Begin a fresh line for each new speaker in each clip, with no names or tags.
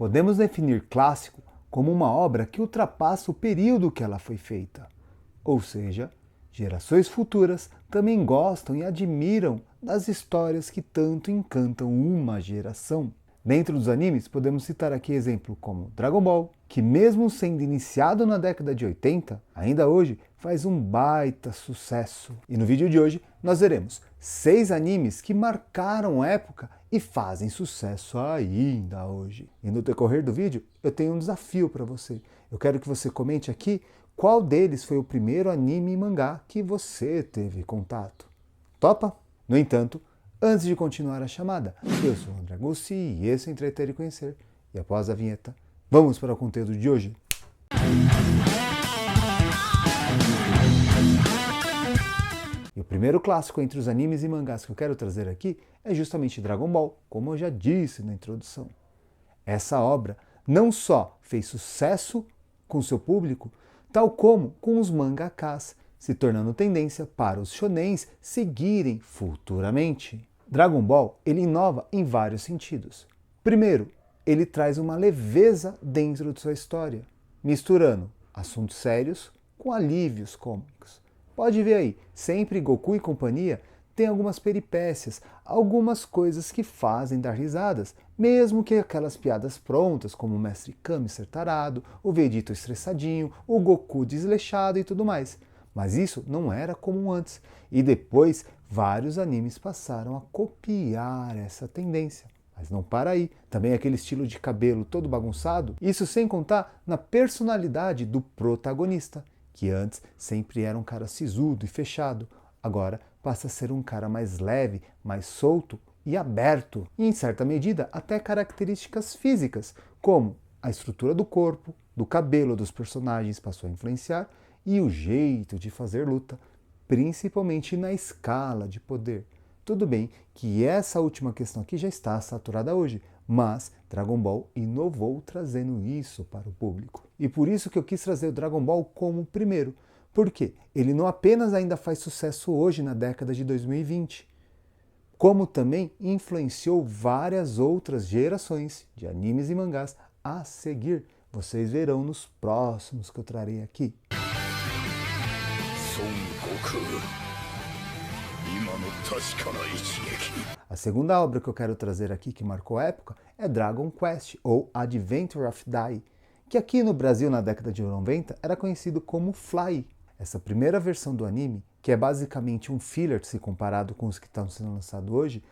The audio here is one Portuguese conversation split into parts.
Podemos definir clássico como uma obra que ultrapassa o período que ela foi feita. Ou seja, gerações futuras também gostam e admiram das histórias que tanto encantam uma geração. Dentro dos animes, podemos citar aqui exemplos como Dragon Ball, que mesmo sendo iniciado na década de 80, ainda hoje faz um baita sucesso. E no vídeo de hoje nós veremos 6 animes que marcaram época e fazem sucesso ainda hoje. E no decorrer do vídeo eu tenho um desafio para você. Eu quero que você comente aqui qual deles foi o primeiro anime e mangá que você teve contato. Topa? No entanto, antes de continuar a chamada, eu sou o André Gussi e esse é Entreter e Conhecer. E após a vinheta, vamos para o conteúdo de hoje. E o primeiro clássico entre os animes e mangás que eu quero trazer aqui é justamente Dragon Ball, como eu já disse na introdução. Essa obra não só fez sucesso com seu público, tal como com os mangakás, se tornando tendência para os shonens seguirem futuramente. Dragon Ball, ele inova em vários sentidos. Primeiro, ele traz uma leveza dentro de sua história, misturando assuntos sérios com alívios cômicos. Pode ver aí, sempre Goku e companhia tem algumas peripécias, algumas coisas que fazem dar risadas, mesmo que aquelas piadas prontas, como o Mestre Kami ser tarado, o Vegeta estressadinho, o Goku desleixado e tudo mais. Mas isso não era comum antes, e depois vários animes passaram a copiar essa tendência. Mas não para aí, também aquele estilo de cabelo todo bagunçado, isso sem contar na personalidade do protagonista, que antes sempre era um cara sisudo e fechado, agora passa a ser um cara mais leve, mais solto e aberto, e em certa medida até características físicas, como a estrutura do corpo, do cabelo dos personagens passou a influenciar, e o jeito de fazer luta, principalmente na escala de poder. Tudo bem que essa última questão aqui já está saturada hoje, mas Dragon Ball inovou trazendo isso para o público. E por isso que eu quis trazer o Dragon Ball como primeiro, porque ele não apenas ainda faz sucesso hoje na década de 2020, como também influenciou várias outras gerações de animes e mangás a seguir. Vocês verão nos próximos que eu trarei aqui. A segunda obra que eu quero trazer aqui que marcou a época é Dragon Quest, ou Adventure of Dai, que aqui no Brasil na década de 90 era conhecido como Fly. Essa primeira versão do anime, que é basicamente um filler se comparado com os que estão sendo lançados hoje,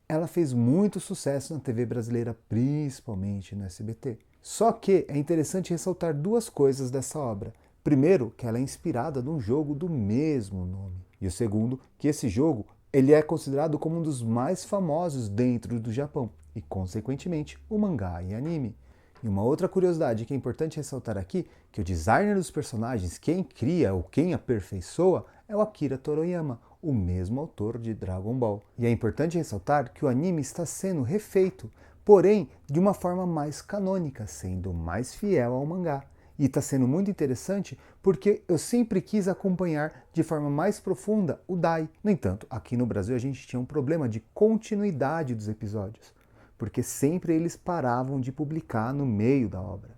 ela fez muito sucesso na TV brasileira, principalmente no SBT. Só que é interessante ressaltar duas coisas dessa obra. Primeiro, que ela é inspirada num jogo do mesmo nome. E o segundo, que esse jogo ele é considerado como um dos mais famosos dentro do Japão e, consequentemente, o mangá e anime. E uma outra curiosidade que é importante ressaltar aqui, que o designer dos personagens, quem cria ou quem aperfeiçoa, é o Akira Toriyama, o mesmo autor de Dragon Ball. E é importante ressaltar que o anime está sendo refeito, porém de uma forma mais canônica, sendo mais fiel ao mangá. E está sendo muito interessante porque eu sempre quis acompanhar de forma mais profunda o Dai. No entanto, aqui no Brasil a gente tinha um problema de continuidade dos episódios, porque sempre eles paravam de publicar no meio da obra.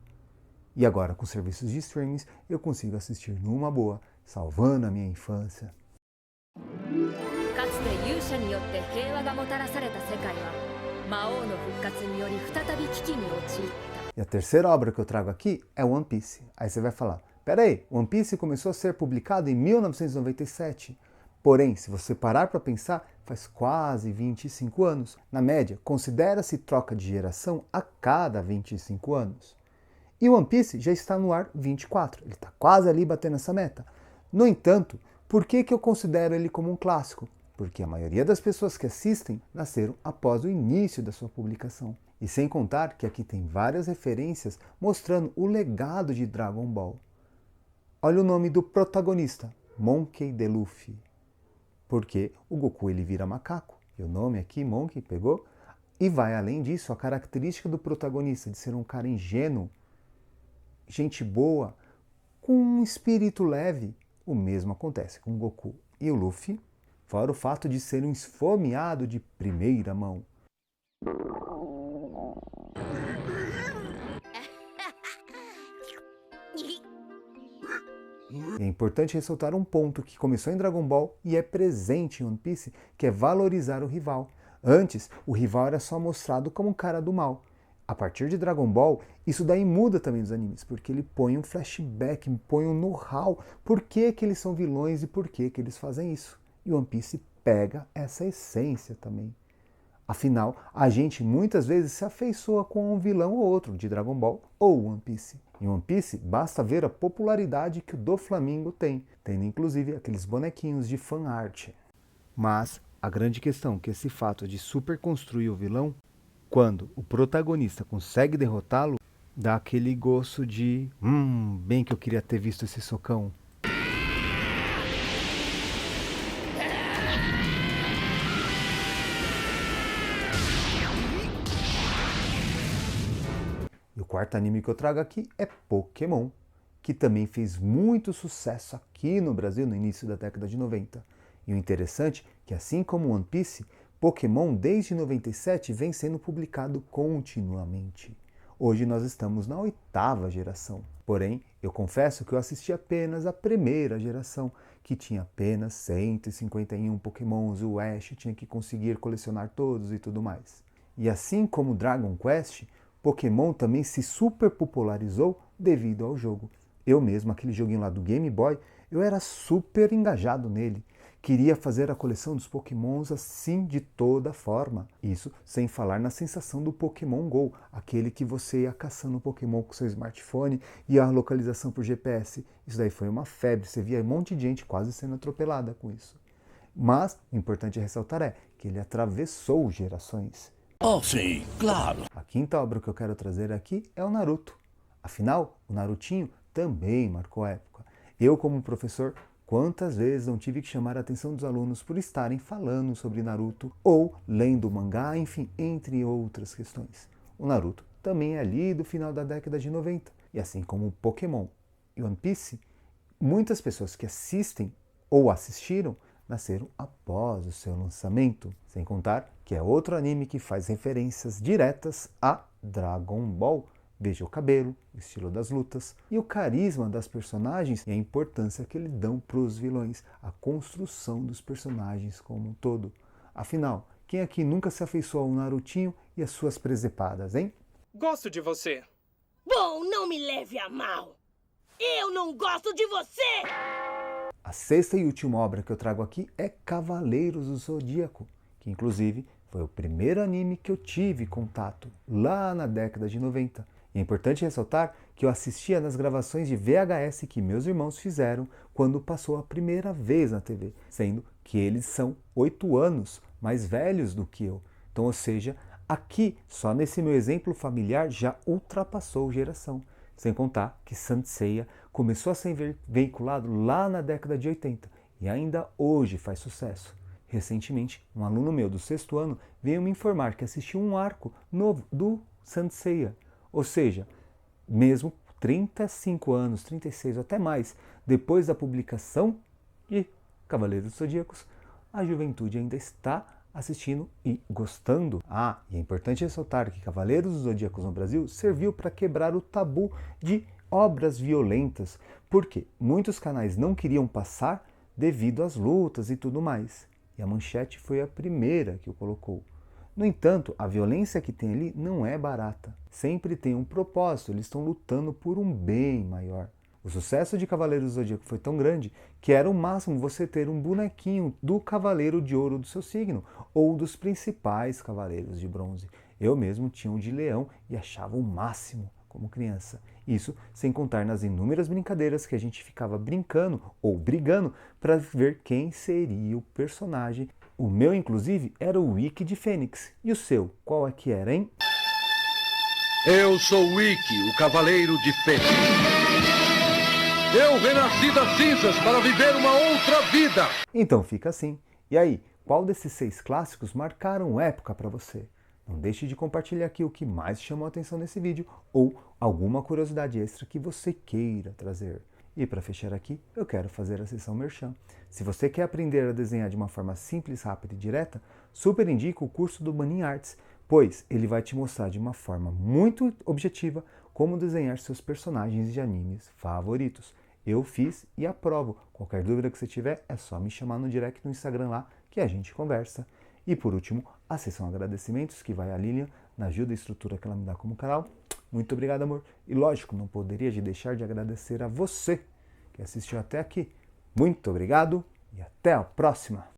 E agora, com serviços de streaming, eu consigo assistir numa boa, salvando a minha infância. E a terceira obra que eu trago aqui é One Piece. Aí você vai falar, peraí, One Piece começou a ser publicado em 1997. Porém, se você parar para pensar, faz quase 25 anos. Na média, considera-se troca de geração a cada 25 anos. E One Piece já está no ar 24, ele está quase ali batendo essa meta. No entanto, por que eu considero ele como um clássico? Porque a maioria das pessoas que assistem nasceram após o início da sua publicação. E sem contar que aqui tem várias referências mostrando o legado de Dragon Ball. Olha o nome do protagonista, Monkey D. Luffy. Porque o Goku ele vira macaco, e o nome aqui, Monkey, pegou? E vai além disso, a característica do protagonista de ser um cara ingênuo, gente boa, com um espírito leve, o mesmo acontece com o Goku e o Luffy, fora o fato de ser um esfomeado de primeira mão. É importante ressaltar um ponto que começou em Dragon Ball e é presente em One Piece, que é valorizar o rival. Antes, o rival era só mostrado como um cara do mal. A partir de Dragon Ball, isso daí muda também nos animes, porque ele põe um flashback, põe um know-how, por que que eles são vilões e por que que eles fazem isso. E One Piece pega essa essência também. Afinal, a gente muitas vezes se afeiçoa com um vilão ou outro de Dragon Ball ou One Piece. Em One Piece, basta ver a popularidade que o Doflamingo tem, tendo inclusive aqueles bonequinhos de fan art. Mas a grande questão é que esse fato de superconstruir o vilão, quando o protagonista consegue derrotá-lo, dá aquele gosto de bem que eu queria ter visto esse socão. E o quarto anime que eu trago aqui é Pokémon, que também fez muito sucesso aqui no Brasil no início da década de 90. E o interessante é que, assim como One Piece, Pokémon desde 97 vem sendo publicado continuamente. Hoje nós estamos na 8ª geração. Porém, eu confesso que eu assisti apenas a primeira geração, que tinha apenas 151 Pokémons, o Ash tinha que conseguir colecionar todos e tudo mais. E assim como Dragon Quest, Pokémon também se super popularizou devido ao jogo. Eu mesmo, aquele joguinho lá do Game Boy, eu era super engajado nele. Queria fazer a coleção dos Pokémons assim de toda forma. Isso sem falar na sensação do Pokémon GO, aquele que você ia caçando Pokémon com seu smartphone e a localização por GPS. Isso daí foi uma febre, você via um monte de gente quase sendo atropelada com isso. Mas o importante ressaltar é que ele atravessou gerações.
Oh, sim, claro.
A quinta obra que eu quero trazer aqui é o Naruto. Afinal, o Narutinho também marcou a época. Eu, como professor, quantas vezes não tive que chamar a atenção dos alunos por estarem falando sobre Naruto ou lendo mangá, enfim, entre outras questões. O Naruto também é ali do final da década de 90. E assim como o Pokémon e One Piece, muitas pessoas que assistem ou assistiram nasceram após o seu lançamento. Sem contar que é outro anime que faz referências diretas a Dragon Ball. Veja o cabelo, o estilo das lutas e o carisma das personagens e a importância que eles dão para os vilões, a construção dos personagens como um todo. Afinal, quem aqui nunca se afeiçoou ao Narutinho e as suas presepadas, hein?
Gosto de você.
Bom, não me leve a mal. Eu não gosto de você!
A sexta e última obra que eu trago aqui é Cavaleiros do Zodíaco, que inclusive foi o primeiro anime que eu tive contato lá na década de 90. E é importante ressaltar que eu assistia nas gravações de VHS que meus irmãos fizeram quando passou a primeira vez na TV, sendo que eles são 8 anos mais velhos do que eu. Então, ou seja, aqui, só nesse meu exemplo familiar, já ultrapassou geração. Sem contar que Saint Seiya começou a ser veiculado lá na década de 80 e ainda hoje faz sucesso. Recentemente, um aluno meu do 6º ano veio me informar que assistiu um arco novo do Saint Seiya. Ou seja, mesmo 35 anos, 36 ou até mais, depois da publicação de Cavaleiros dos Zodíacos, a juventude ainda está assistindo e gostando. E é importante ressaltar que Cavaleiros dos Zodíacos no Brasil serviu para quebrar o tabu de obras violentas, porque muitos canais não queriam passar devido às lutas e tudo mais. E a Manchete foi a primeira que o colocou. No entanto, a violência que tem ali não é barata. Sempre tem um propósito, eles estão lutando por um bem maior. O sucesso de Cavaleiros do Zodíaco foi tão grande que era o máximo você ter um bonequinho do Cavaleiro de Ouro do seu signo ou dos principais Cavaleiros de Bronze. Eu mesmo tinha um de Leão e achava o máximo como criança. Isso sem contar nas inúmeras brincadeiras que a gente ficava brincando ou brigando para ver quem seria o personagem. O meu, inclusive, era o Ikki de Fênix. E o seu, qual é que era, hein?
Eu sou o Ikki, o Cavaleiro de Fênix. Eu renasci das cinzas para viver uma outra vida.
Então fica assim. E aí, qual desses 6 clássicos marcaram época para você? Não deixe de compartilhar aqui o que mais chamou a atenção nesse vídeo ou alguma curiosidade extra que você queira trazer. E para fechar aqui, eu quero fazer a sessão Merchan. Se você quer aprender a desenhar de uma forma simples, rápida e direta, super indico o curso do Manin Arts, pois ele vai te mostrar de uma forma muito objetiva como desenhar seus personagens de animes favoritos. Eu fiz e aprovo. Qualquer dúvida que você tiver, é só me chamar no direct no Instagram lá que a gente conversa. E por último, a seção agradecimentos, que vai a Lilian na ajuda e estrutura que ela me dá como canal. Muito obrigado, amor. E lógico, não poderia deixar de agradecer a você que assistiu até aqui. Muito obrigado e até a próxima!